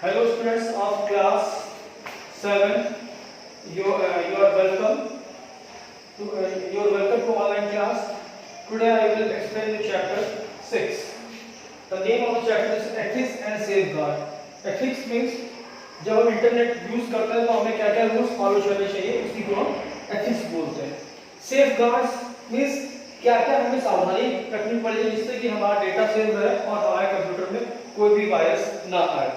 Hello students of class 7, you are welcome to online class. Today I will explain the chapter 6. The name of the chapter is Ethics and Safeguard. Ethics means जब हम internet use करते हैं तो हमें क्या क्या rules follow करने चाहिए, इसी को हम एथिक्स बोलते हैं. सेफगार्ड्स मींस क्या क्या हमें सावधानी रखनी पड़ेगी जिससे कि हमारा डेटा सेव रहे और हमारे कंप्यूटर में कोई भी वायरस ना आए.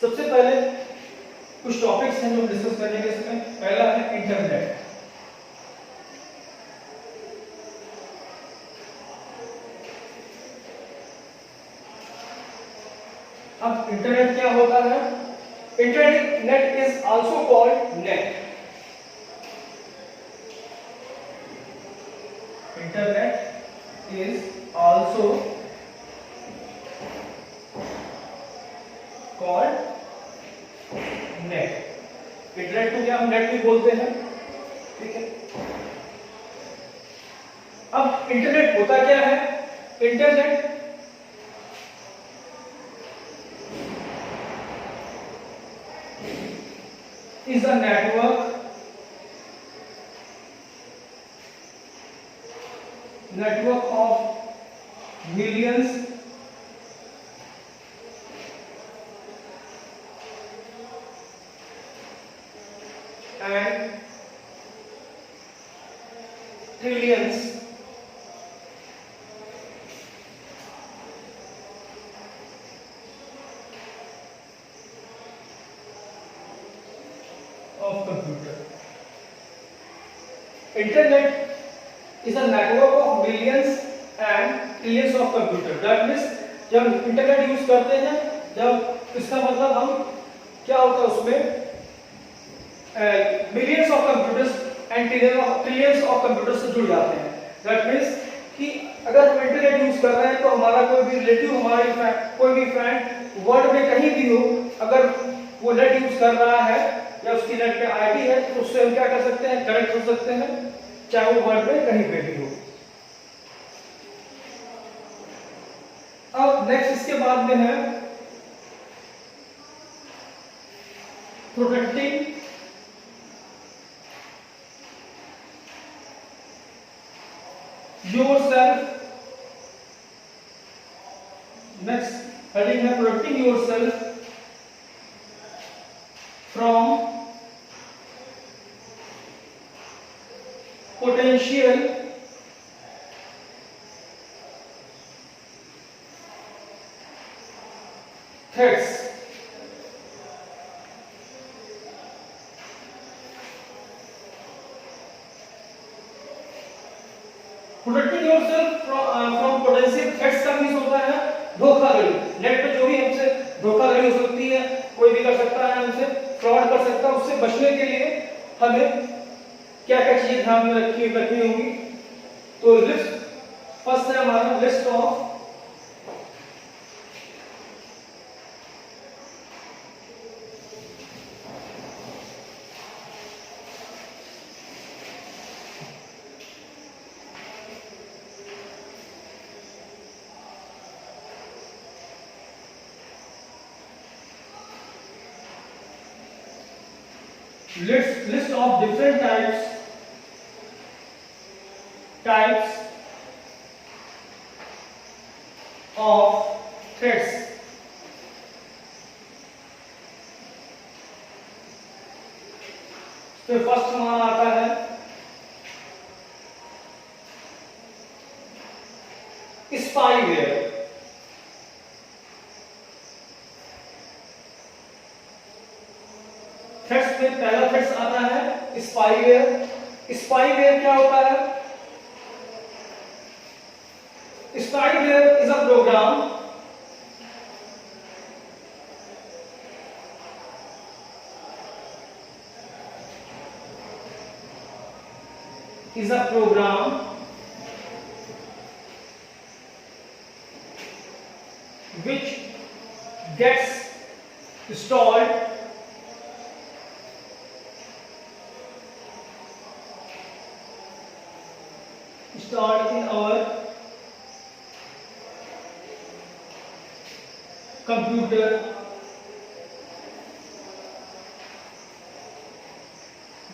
सबसे पहले कुछ टॉपिक्स हैं जो डिस्कस करने के इसमें. पहला है इंटरनेट. अब इंटरनेट क्या होता है? Internet is also called net. Internet is also called net. Internet को क्या हम नेट भी बोलते हैं. ठीक है. अब इंटरनेट होता क्या है? Internet is a network of millions and trillions of computer. Internet is a network of millions and trillions of computer. That means जब इंटरनेट यूज करते हैं, जब इसका मतलब हम क्या होता है उसमें millions of computers and trillions of computers से जुड़ जाते हैं. दैट मीन्स कि अगर हम इंटरनेट यूज कर रहे हैं तो हमारा कोई भी रिलेटिव, हमारे कोई भी फ्रेंड वर्ल्ड में कहीं भी हो, अगर वो नेट यूज कर रहा है या उसकी नेट पे आईडी है तो उससे हम क्या कर सकते हैं, कनेक्ट हो सकते हैं, चाहे वो वर्ल्ड में कहीं पे भी हो. अब नेक्स्ट इसके बाद में है प्रोटेक्टिंग योरसेल्फ. नेक्स्ट हेडिंग है protecting yourself from potential threats. Protecting yourself from potential threats का मीन्स होता है धोखाधड़ी. नेट पे जो भी हमसे धोखाधड़ी हो सकती है, कोई भी कर सकता है, हमसे फ्रॉड कर सकता है. उससे बचने के लिए हमें क्या क्या चीजें ध्यान में रखनी होगी. तो लिस्ट फर्स्ट है हमारा list of list of different types of threats. तो फर्स्ट हमारा आता है स्पाईवेयर. थ्रेट्स में पहला थ्रेट्स आता है स्पाईवेयर. स्पाईवेयर क्या होता है? Spyware is a program which gets installed stored in our computer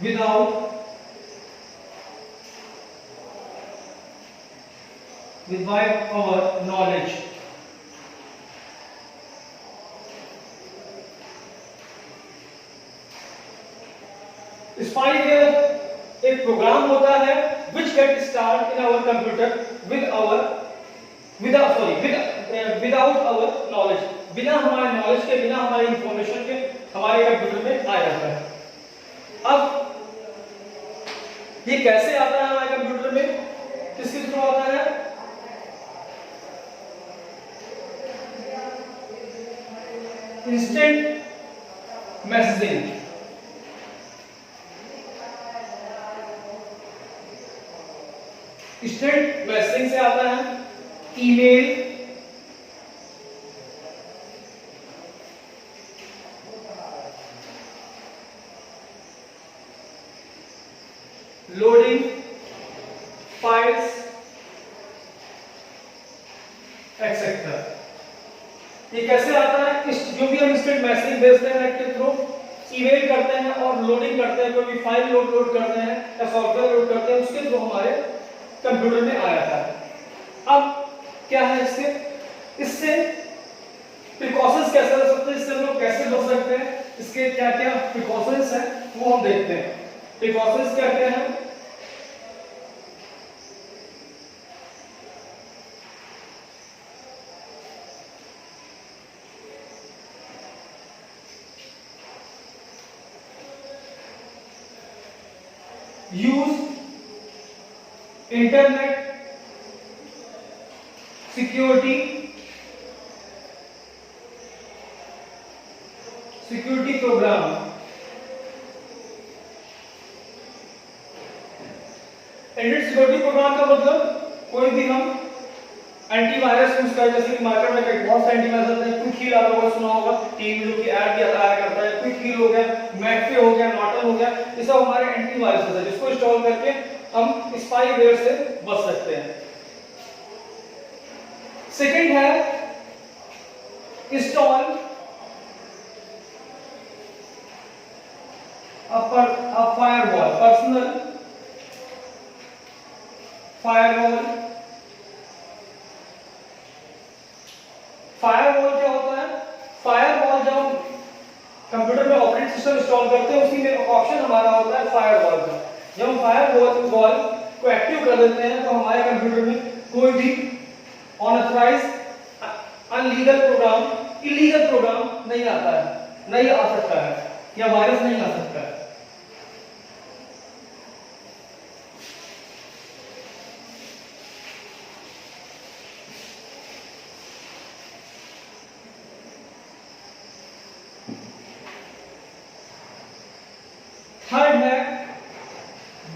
without our knowledge. Spyware एक प्रोग्राम होता है which get start in our computer without our knowledge, बिना हमारे नॉलेज के, बिना हमारे इंफॉर्मेशन के हमारे कंप्यूटर में आ जाता है। अब ये कैसे आता है हमारे कंप्यूटर में, किसके थ्रू आता है? Instant messaging. इंस्टेंट मैसेजिंग से आता है, ईमेल, लोडिंग फाइल्स एक्सेट्रा। ये कैसे आता है? जो भी हम इंस्टेंट मैसेज भेजते हैं नेट के थ्रू, ईमेल करते हैं और लोडिंग करते हैं, कोई भी फाइल लोड करते हैं या सॉफ्टवेयर लोड करते हैं, उसके थ्रू हमारे कंप्यूटर में आ जाता है। अब क्या है इससे प्रिकॉशंस कैसे ले सकते हैं, इससे हम लोग कैसे बच सकते हैं, इसके क्या क्या प्रिकॉशंस हैं वो हम देखते हैं। प्रिकॉशंस क्या क्या है? Use internet security program. Internet security program का मतलब कोई भी हम एंटीवायरस यूज करें, जैसे कि मार्केट में बहुत सारे एंटीवायरस आते हैं, क्विक हील आप लोगों ने सुना होगा, टीवी जो कि ऐड भी आया करता है, क्विक हील हो गया, मैकफे हो गया, नॉर्टन हो गया, ये सब हमारे एंटीवायरस है जिसको इंस्टॉल करके हम स्पाईवेयर से बच सकते हैं। सेकंड है install firewall, personal firewall. Firewall क्या होता है? फायरवॉल जब हम कंप्यूटर में ऑपरेटिंग सिस्टम इंस्टॉल करते हैं, उसी में ऑप्शन हमारा होता है फायरवॉल का। जब हम फायरवॉल को एक्टिव कर देते हैं तो हमारे कंप्यूटर में कोई भी unauthorised, unlegal program, illegal program नहीं आता है, नहीं आ सकता है, या वायरस नहीं आ सकता है। थर्ड है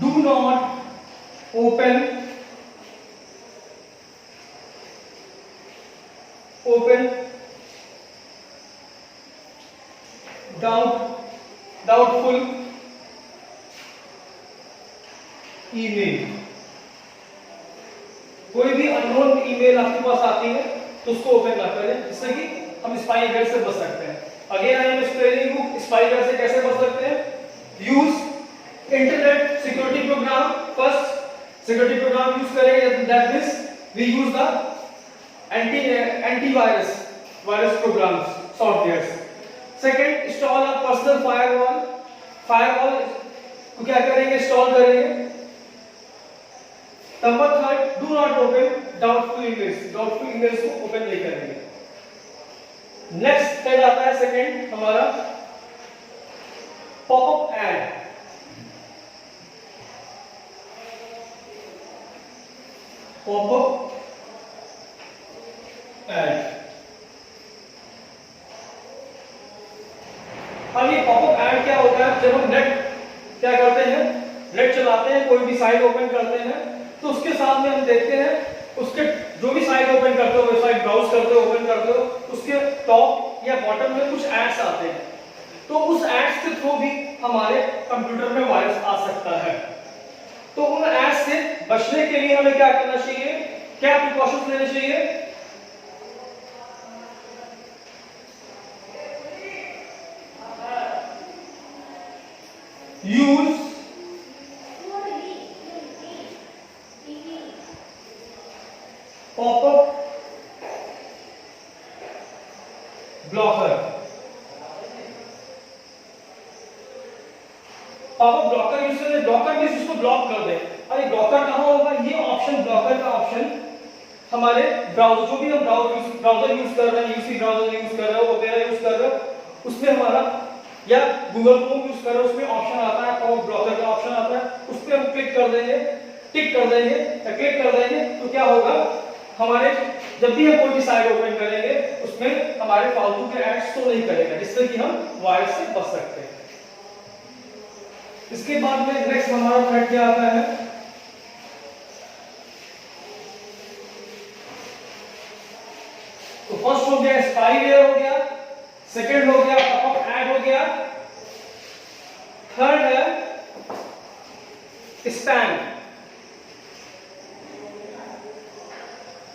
do not open doubtful email. कोई भी अननोन ईमेल आपके पास आती है तो उसको ओपन ना करें, जिससे कि हम स्पाईवेयर से बच सकते हैं। Again I am explaining you spyware से कैसे बच सकते हैं। Use internet security program. First security program use करेंगे, that means we use the antivirus programs, softwares. Second, install a personal firewall को क्या करेंगे, इंस्टॉल करेंगे। Number third, do not open doubtful emails को ओपन नहीं करेंगे। नेक्स्ट स्टेज आता है सेकंड हमारा पॉपअप ऐड। Popup add. अब ये पॉपअप ऐड क्या होता है? जब हम नेट क्या करते हैं, नेट चलाते हैं, कोई भी साइट ओपन करते हैं, तो उसके साथ में हम देखते हैं उसके जो भी साइट ओपन करते हो, वेबसाइट ब्राउज करते हो, ओपन करते हो, उसके टॉप या बॉटम में कुछ एड्स आते हैं। तो उस एड्स के थ्रू भी हमारे कंप्यूटर में वायरस आ सकता है। तो उन एड्स से बचने के लिए हमें क्या करना चाहिए, क्या प्रिकॉशंस लेने चाहिए? Use popup blocker. Popup blocker use करें, ब्लॉकर मींस इसको ब्लॉक कर दे। अरे ब्लॉकर कहां होगा? ये ऑप्शन, ब्लॉकर का ऑप्शन हमारे ब्राउजर, जो भी हम ब्राउजर यूज कर रहे हैं, यूसी ब्राउजर यूज कर रहे हो, ओपेरा यूज कर रहे हो, उसमें हमारा या गूगल क्रोम यूज कर रहे हो, उसमें ऑप्शन आता है, पॉपअप ब्लॉकर का ऑप्शन आता है, उस पर हम क्लिक कर देंगे, टिक कर देंगे या क्लिक कर देंगे, तो क्या होगा, हमारे जब भी हम कोई भी साइट ओपन करेंगे उसमें हमारे फालतू के एड्स शो नहीं करेगा, जिससे कि हम वायरस से बच सकते हैं। इसके बाद में नेक्स्ट हमारा थ्रेड क्या आता है? तो फर्स्ट हो गया स्पाईवेयर हो गया, सेकंड हो गया पॉपअप ऐड हो गया, थर्ड है स्पैम।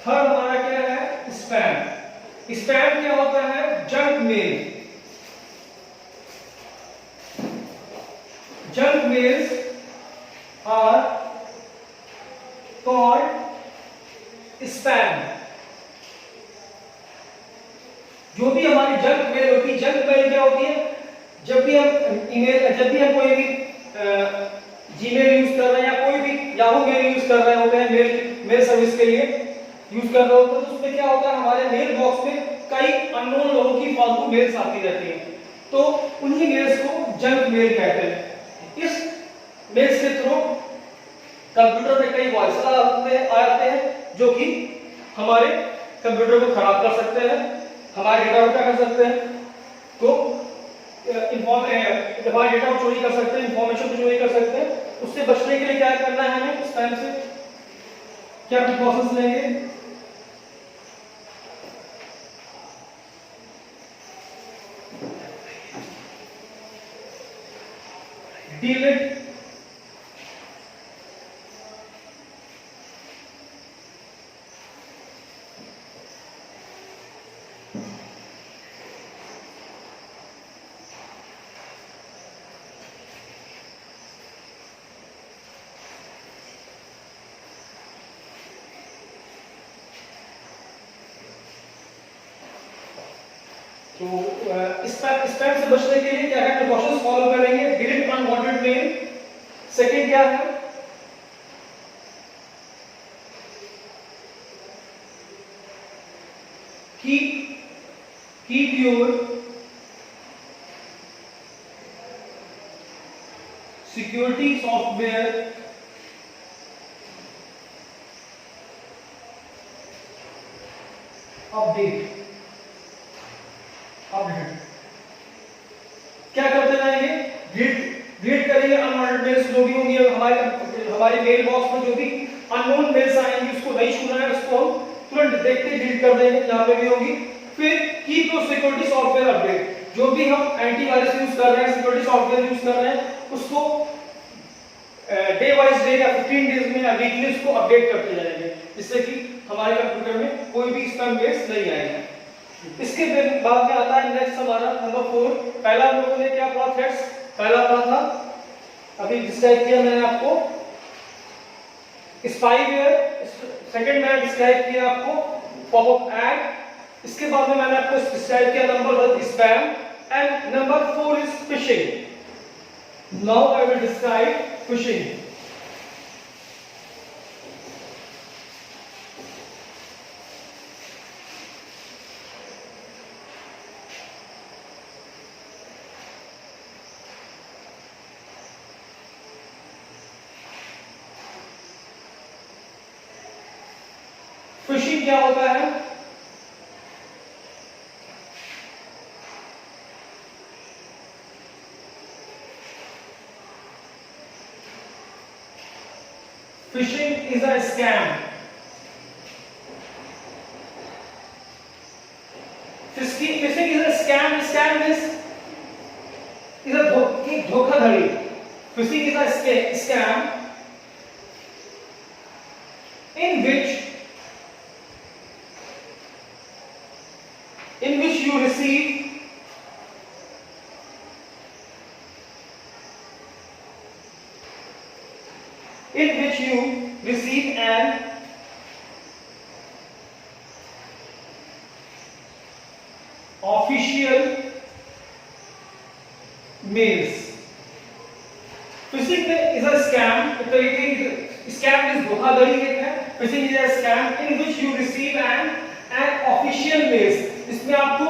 थर्ड हमारा क्या है? स्पैम। स्पैम क्या होता है? Junk mail. Junk mails are called spam. जो भी हमारी जंक मेल होती है, जंक मेल क्या होती है? जब भी हम ईमेल, जब भी हम कोई भी जीमेल यूज कर रहे हैं या कोई भी याहू मेल यूज कर रहे होते हैं, मेल सर्विस के लिए यूज कर रहे होते हैं, तो उसमें क्या होता है, हमारे मेल बॉक्स में कई अननोन लोगों की फालतू मेल्स आती रहती हैं, तो उन्हीं मेल्स को जंक मेल कहते हैं। इस मेल्स के थ्रू कंप्यूटर में कई वॉइस आते हैं जो कि हमारे कंप्यूटर को खराब कर सकते हैं, हमारे डेटा को क्या कर सकते हैं, तो हमारे डेटा को चोरी कर सकते हैं, इंफॉर्मेशन को चोरी कर सकते हैं। उससे बचने के लिए क्या करना है हमें? उस टाइम से क्या प्रिकॉशंस लेंगे? डिलीट तो स्पैम से बचने के लिए क्या क्या प्रिकॉशंस फॉलो करेंगे? Delete unwanted mail. सेकंड क्या है? keep your security software update. क्या करते रहेंगे? डिलीट करेंगे अनवांटेड मेल्स जो भी होंगी हमारे मेल बॉक्स में, जो भी अननोन मेल्स आएंगी उसको नहीं छूना है, उसको हम तुरंत देखते ही डिलीट कर देंगे, यहाँ पे भी होगी। फिर keep your security software update. जो भी हम एंटीवायरस यूज कर रहे हैं, सिक्योरिटी सॉफ्टवेयर यूज कर रहे हैं, उसको डे वाइज डे या 15 डेज में या वीकली उसको अपडेट करते जाएंगे, जिससे कि हमारे कंप्यूटर में कोई भी स्पैम मेल्स नहीं आएगा। इसके बाद में आता है नेक्स्ट हमारा नंबर 4। पहला हम लोगों ने क्या पढ़ा? थ्रेड्स पहला पढ़ा था, अभी डिस्क्राइब किया मैंने आपको स्पाईवेयर। सेकंड मैंने डिस्क्राइब किया आपको पॉपअप ऐड। इसके बाद में मैंने आपको डिस्क्राइब किया number 1 spam and number 4 is fishing. Now I will describe fishing. Fishing क्या होता है? Phishing is a scam. Phishing is a scam. Scam is a धोखाधड़ी. Phishing is a scam in which you receive official mails. Phishing में is a scam, एक तरीके की scam is धोखाधड़ी है। Phishing is a scam in which you receive an official mails. इसमें आपको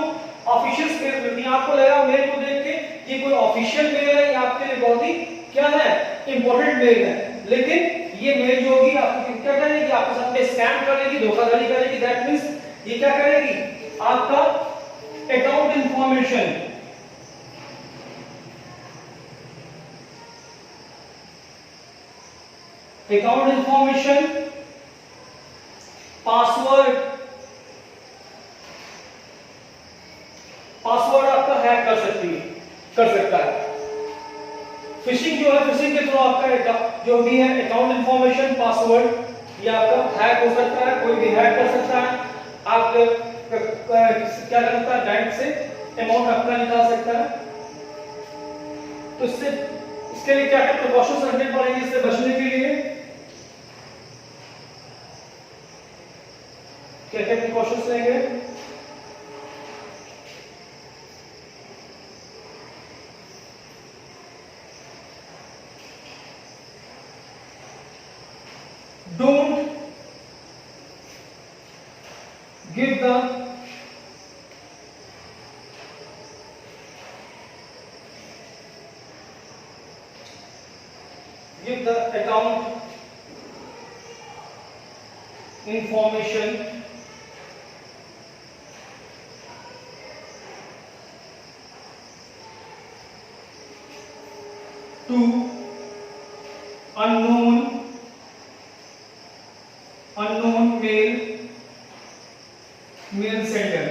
official mail मिलती है। आपको लगा मेल को देख के ये कोई ऑफिशियल मेल है, ये आपके लिए बहुत ही क्या है, इंपॉर्टेंट मेल है, लेकिन ये मेल जो होगी आपको क्या करेगी, आपके साथ में स्कैम करेगी, धोखाधड़ी करेगी। दैट मींस ये क्या करेगी, आपका account information, account information, password आपका हैक कर सकता है। फिशिंग जो है, फिशिंग के थ्रू आपका जो भी है अकाउंट इंफॉर्मेशन, पासवर्ड, ये आपका हैक हो सकता है, कोई भी हैक कर सकता है। आप क्या कर सकता है, बैंक से अमाउंट अपना निकाल सकता है। तो इसके लिए क्या क्या प्रिकॉशंस रखने पड़ेंगे इससे बचने के लिए? क्या क्या प्रिकॉशंस लेंगे? Don't give the account information to unknown mail sender.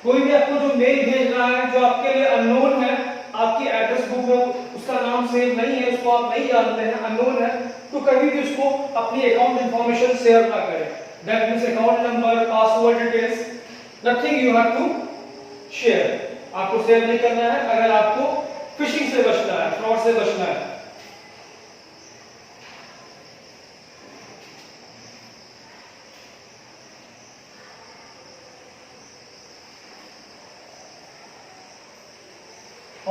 कोई भी आपको जो मेल भेज रहा है, जो आपके लिए अननोन है, आपकी एड्रेस बुक में उसका नाम सेव नहीं है, उसको आप नहीं जानते हैं, अननोन है, तो कभी भी उसको अपनी अकाउंट इंफॉर्मेशन शेयर ना करें। That means account number, password details, nothing you have to share. आपको शेयर नहीं करना है अगर आपको फिशिंग से बचना है, फ्रॉड से बचना है।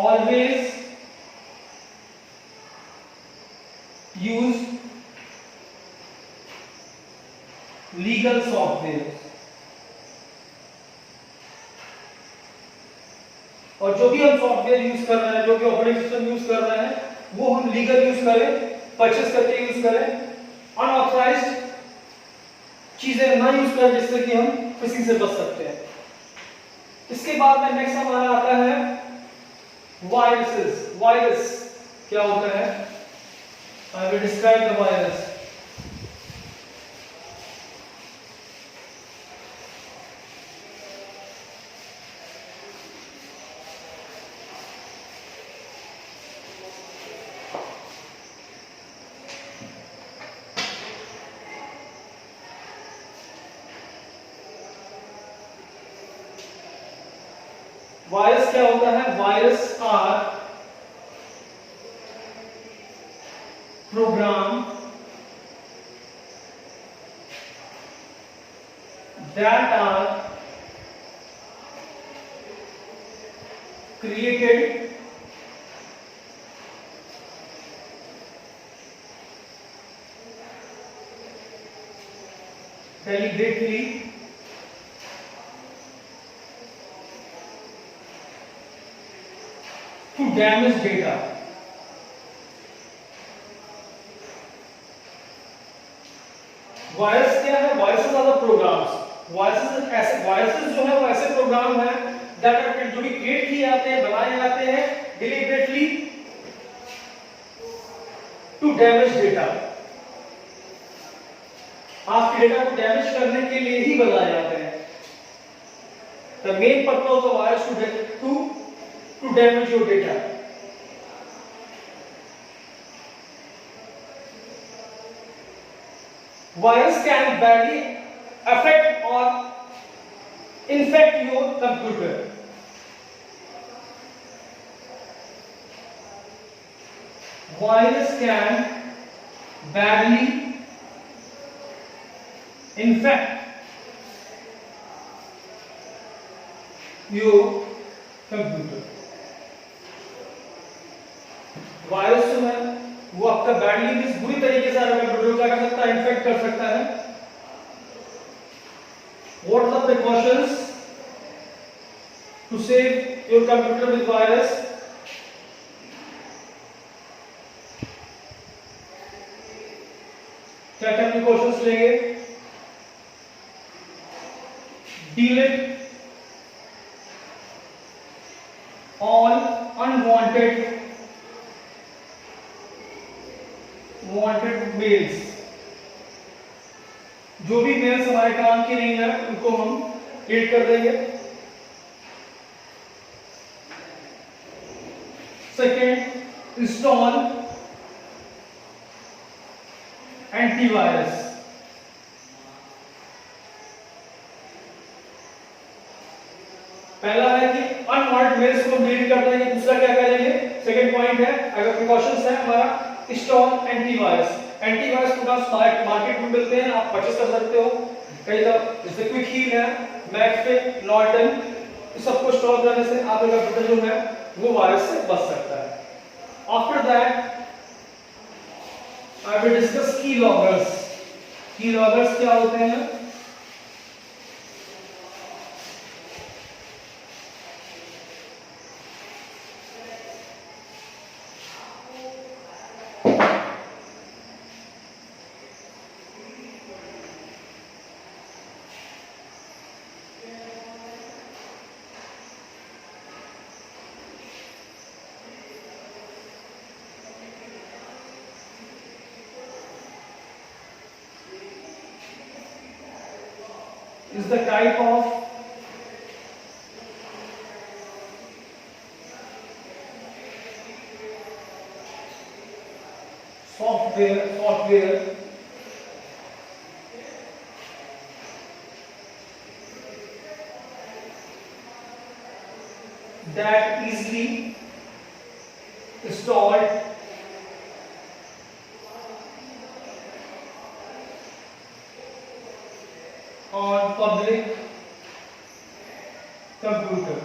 Always use legal software। और जो भी हम सॉफ्टवेयर यूज कर रहे हैं, जो भी ऑपरेटिंग सिस्टम यूज कर रहे हैं, वो हम लीगल यूज करें, परचेस करके यूज करें। अनऑथराइज्ड चीजें ना यूज करें जिससे कि हम फिशिंग से बच सकते हैं। इसके बाद में नेक्स्ट हमारा आता है वायरसेस। वायरस क्या होता है? I will describe the virus. Virus क्या होता है? Virus are program that are created deliberately to damage data। Virus क्या है? Viruses are the programs. Viruses जो है वो ऐसे प्रोग्राम है जो भी क्रिएट किए जाते हैं, बनाए जाते हैं डिलिबरेटली टू डैमेज डेटा। आपके डेटा को डैमेज करने के लिए ही बनाए जाते हैं। The main purpose of the virus to damage your data. Virus can badly affect or infect your computer। Virus can badly infect your computer. Virus जो है वो आपका बैडली मींस बुरी तरीके से आपके कंप्यूटर को क्या कर सकता है, इन्फेक्ट कर सकता है। What are the precautions to save your computer with virus? क्या क्या प्रिकॉशंस लेंगे? Delete all unwanted mails. जो भी मेल्स हमारे काम के नहीं है उनको हम डिलीट कर देंगे। Second, install antivirus. पहला है कि अनवांटेड मेल्स को डिलीट कर देंगे। दूसरा क्या करेंगे, सेकंड पॉइंट है, अगर प्रिकॉशंस है हमारा, install antivirus. Antivirus products market में मिलते हैं, आप परचेस कर सकते हो। कई तरह जैसे क्विक हील है, मैकफिक, नॉर्टन, इस सबको इंस्टॉल करने से आपका कंप्यूटर जो है वो वायरस से बच सकता है। After that I will discuss की लॉगर्स। की लॉगर्स क्या होते हैं? Is the type of software that easily installed on public computer.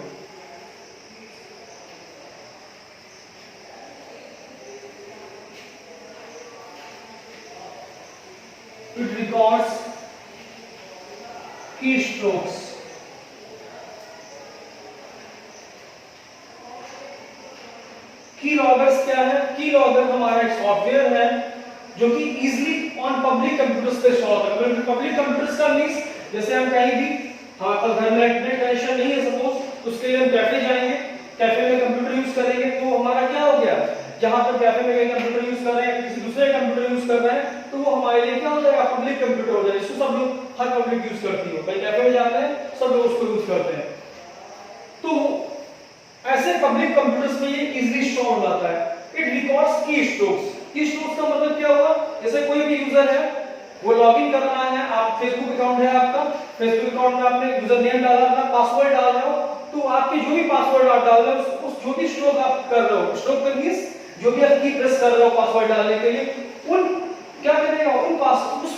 It records keystrokes. कीलॉगर्स क्या है? कीलॉगर हमारा एक सॉफ्टवेयर है जो कि इजीली ऑन पब्लिक कंप्यूटर्स पे इंस्टॉल होता है। पब्लिक कंप्यूटर्स का मींस जैसे हम कहीं भी, हमारे घर में इंटरनेट कनेक्शन नहीं है सपोज, तो उसके लिए हम कैफे जाएंगे, कैफे में कंप्यूटर यूज करेंगे, तो हमारा क्या हो गया, जहां पर कैफे में कंप्यूटर यूज कर रहे हैं, किसी दूसरे कंप्यूटर यूज कर रहे हैं, तो वो हमारे लिए क्या हो जाएगा, पब्लिक कंप्यूटर हो जाएगा। इसको सब लोग, हर पब्लिक यूज करती हो, भाई कैफे में जाते हैं सब लोग उसको यूज करते हैं। तो ऐसे पब्लिक कंप्यूटर्स में ये इजीली स्टोर हो जाता है। It records keystrokes. कीस्ट्रोक्स का मतलब क्या हुआ, जैसे कोई भी यूजर है, वो लॉगिन कर रहा है, आप फेसबुक अकाउंट है आपका, फेसबुक अकाउंट में आपने यूजर नेम डाला, अपना पासवर्ड डाल रहे हो, तो आपके जो भी पासवर्ड आप डाल रहे हो, उस जो भी स्ट्रोक आप कर रहे हो, स्ट्रोक का मींस जो भी आप की प्रेस कर रहे हो पासवर्ड डालने के लिए, उन क्या करेगा, उन पास उस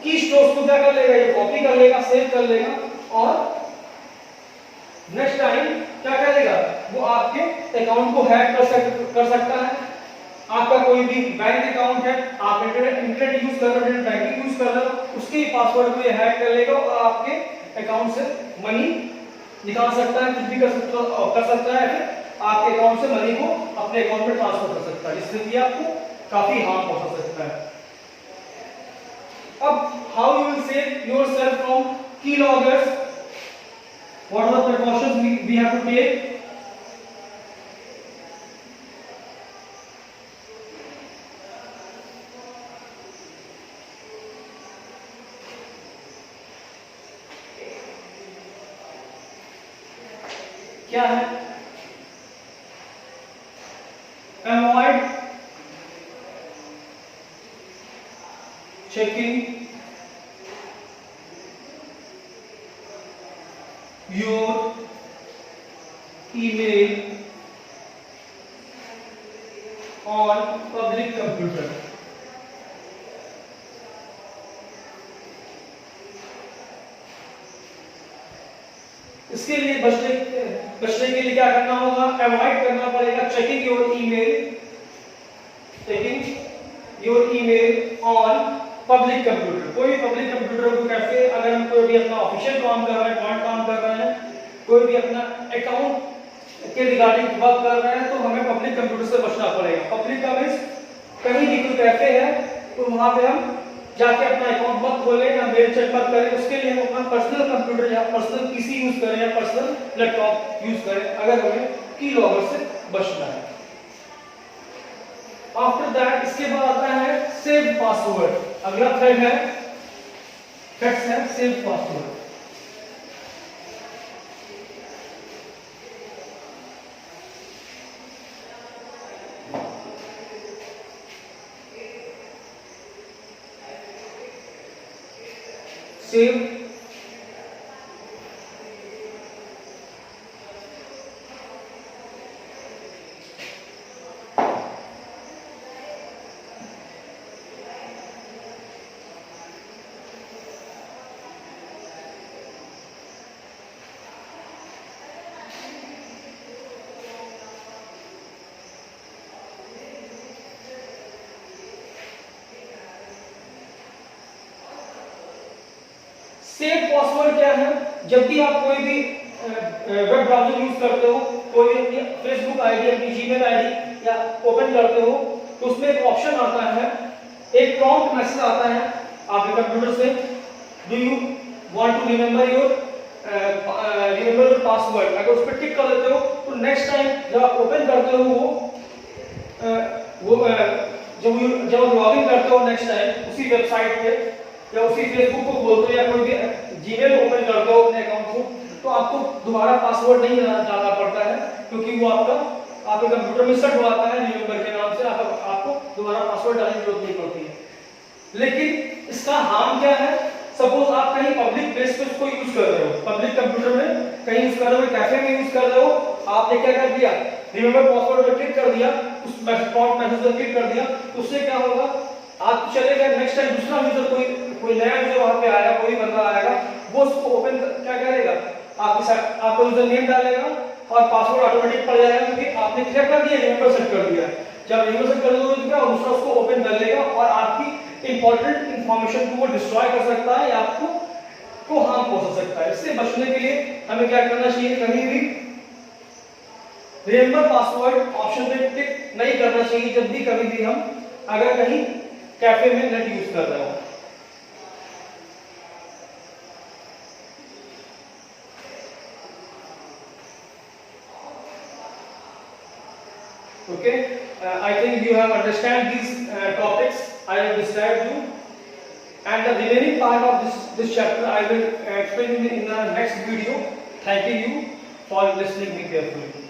की स्ट्रोक्स को क्या कर लेगा, ये कॉपी कर लेगा, सेव कर लेगा, और नेक्स्ट टाइम क्या करेगा, वो आपके अकाउंट को हैक कर सकता है। आपका कोई भी बैंक अकाउंट है, आप इंटरनेट यूज कर रहे हो, इंटरनेट बैंकिंग यूज कर रहे हो, उसके पासवर्ड को ये हैक कर लेगा और आपके अकाउंट से मनी निकाल सकता है, कुछ भी कर सकता है, फिर आपके अकाउंट से मनी को अपने अकाउंट में ट्रांसफर कर सकता है, जिससे कि आपको काफी हार्म पहुंचा सकता है। अब how you will save yourself from keyloggers? What are the precautions we have to take? क्या है? Avoid checking your email on public computer. इसके लिए बचने के लिए क्या करना होगा, अवॉइड करना पड़ेगा checking your email on public computer. कोई पब्लिक कंप्यूटर को कैसे, अगर हम कोई भी अपना ऑफिशियल काम कर रहे हैं, पॉइंट काम कर रहे हैं, कोई भी अपना अकाउंट के रिगार्डिंग वर्क कर रहे हैं, तो हमें पब्लिक कंप्यूटर से बचना पड़ेगा। पब्लिक का मींस कहीं भी कोई कैफे है तो वहां पे हम जाके अपना अकाउंट मत खोलें या मेल चेक मत करें। उसके लिए हम अपना पर्सनल कंप्यूटर या पर्सनल पीसी यूज करें या पर्सनल लैपटॉप यूज करें, अगर हमें की लॉगर से बचना है। आफ्टर दैट इसके बाद आता है सेव पासवर्ड। अगला थ्रेड है save password. Save save password क्या है, जब भी आप कोई भी वेब ब्राउज़र यूज करते हो, कोई भी अपनी फेसबुक आईडी, अपनी जीमेल आईडी या ओपन करते हो, तो उसमें एक ऑप्शन आता है, एक प्रॉम्प्ट मैसेज आता है आपके कंप्यूटर से, do you want to remember your password. अगर उस पर टिक कर देते हो तो नेक्स्ट टाइम जब आप ओपन करते हो जब आप लॉगिन करते हो नेक्स्ट टाइम उसी वेबसाइट पे या उसी फेसबुक को खोलते हो या कोई भी जीमेल ओपन करते हो अपने अकाउंट को, तो आपको दोबारा पासवर्ड नहीं डालना पड़ता है, क्योंकि वो आपके कंप्यूटर में सेट हो जाता है रिमेंबर के नाम से। आपको दोबारा पासवर्ड डालने की जरूरत नहीं पड़ती है। लेकिन इसका हार्म क्या है, सपोज आप कहीं पब्लिक प्लेस पे उसको यूज कर रहे हो, पब्लिक कंप्यूटर में कहीं यूज कर रहे हो, कैफे में यूज कर रहे हो, आपने क्या कर दिया, रिमेंबर पासवर्ड पे क्लिक कर दिया, उस प्रॉम्प्ट मैसेज पे क्लिक कर दिया, तो उससे क्या होगा, आप चले गए, नेक्स्ट टाइम दूसरा यूजर कोई नया यूजर वहां पे आएगा, कोई बंदा आएगा, वो उसको ओपन क्या करेगा, आपका यूजर नेम डालेगा और पासवर्ड ऑटोमेटिक पड़ जाएगा, क्योंकि आपने क्या कर दिया, रिमेंबर सेट कर दिया। जब रिमेंबर सेट कर दोगे तो क्या दूसरा उसको ओपन कर लेगा और आपकी इंपॉर्टेंट इंफॉर्मेशन को वो डिस्ट्रॉय कर सकता है या आपको हार्म पहुंचा सकता है। इससे बचने के लिए हमें क्या करना चाहिए, कहीं भी रिमेंबर पासवर्ड ऑप्शन पे टिक नहीं करना चाहिए जब भी कभी भी हम अगर कहीं कैफे में नेट यूज कर रहे हो। Okay, I think you have understand these topics I have described you, and the remaining part of this chapter I will explain in the next video. Thanking you for listening me carefully.